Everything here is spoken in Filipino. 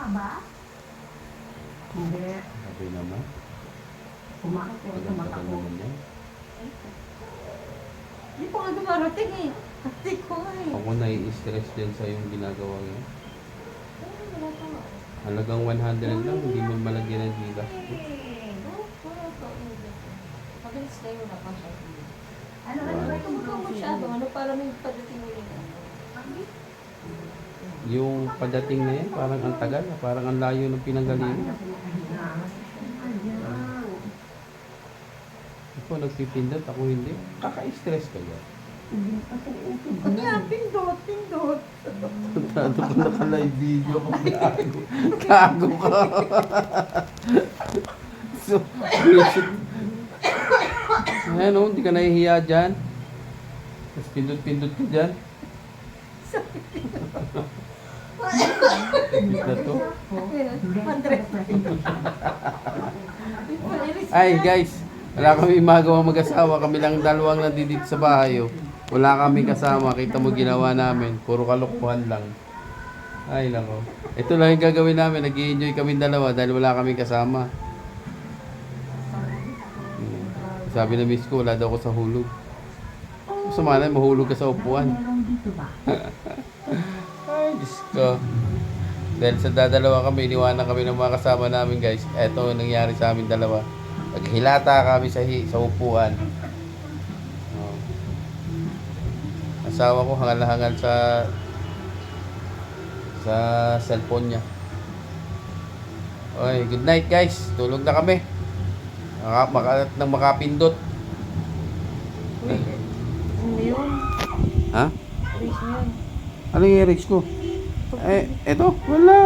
ba? Hindi. Sabi naman. Kumakit ko sa mata Tagal ko. naman yan. Hindi pa nga dumarating eh. Ate ko eh. Ako nai-stress din sa yung ginagawa niya. Ay, wala pa nga. Halagang 100 lang, hindi mo malagyan ng gigas. Wala pa. Mabilis na yun. Wala pa siya. Ano Wow. ba Ito mo masyado. Ano para may pagdating mo yun. Yung pagdating na yan, parang ang tagal, parang ang layo ng pinanggalingan. Ikaw nagpipindot, ako hindi. Kaka-stress ka yan. Kaya pindot. Ano ko naka-live video ko, gago. Gago ka. So, ayan o, hindi ka nahihiya dyan. Tapos pindot-pindot ka dyan. Pindot na to. Ay guys, wala kami magawa mag-asawa. Kami lang dalawang nandito sa bahay. Oh. Wala kami kasama. Kita mo ginawa namin. Puro kalokpohan lang. Ay nako. Ito lang yung gagawin namin. Nag-i-enjoy kami dalawa dahil wala kami kasama. Sabi na miss ko, wala daw ako sa hulog. Masama na, mahulog ka sa upuan. Meron dito ba? Ay, Diyos ko. Dahil sa dadalawa kami, iniwanan kami ng mga kasama namin guys. Eto ang nangyari sa amin dalawa. Naghilata kami sa upuan. Oh. Asawa ko hangal-hangal sa cellphone niya. Oy, good night guys. Tulog na kami. Nang makapindot. Ano yun? Ha? Alis mo yun. Ano yung i-reach ko? Eh, eto? Wala.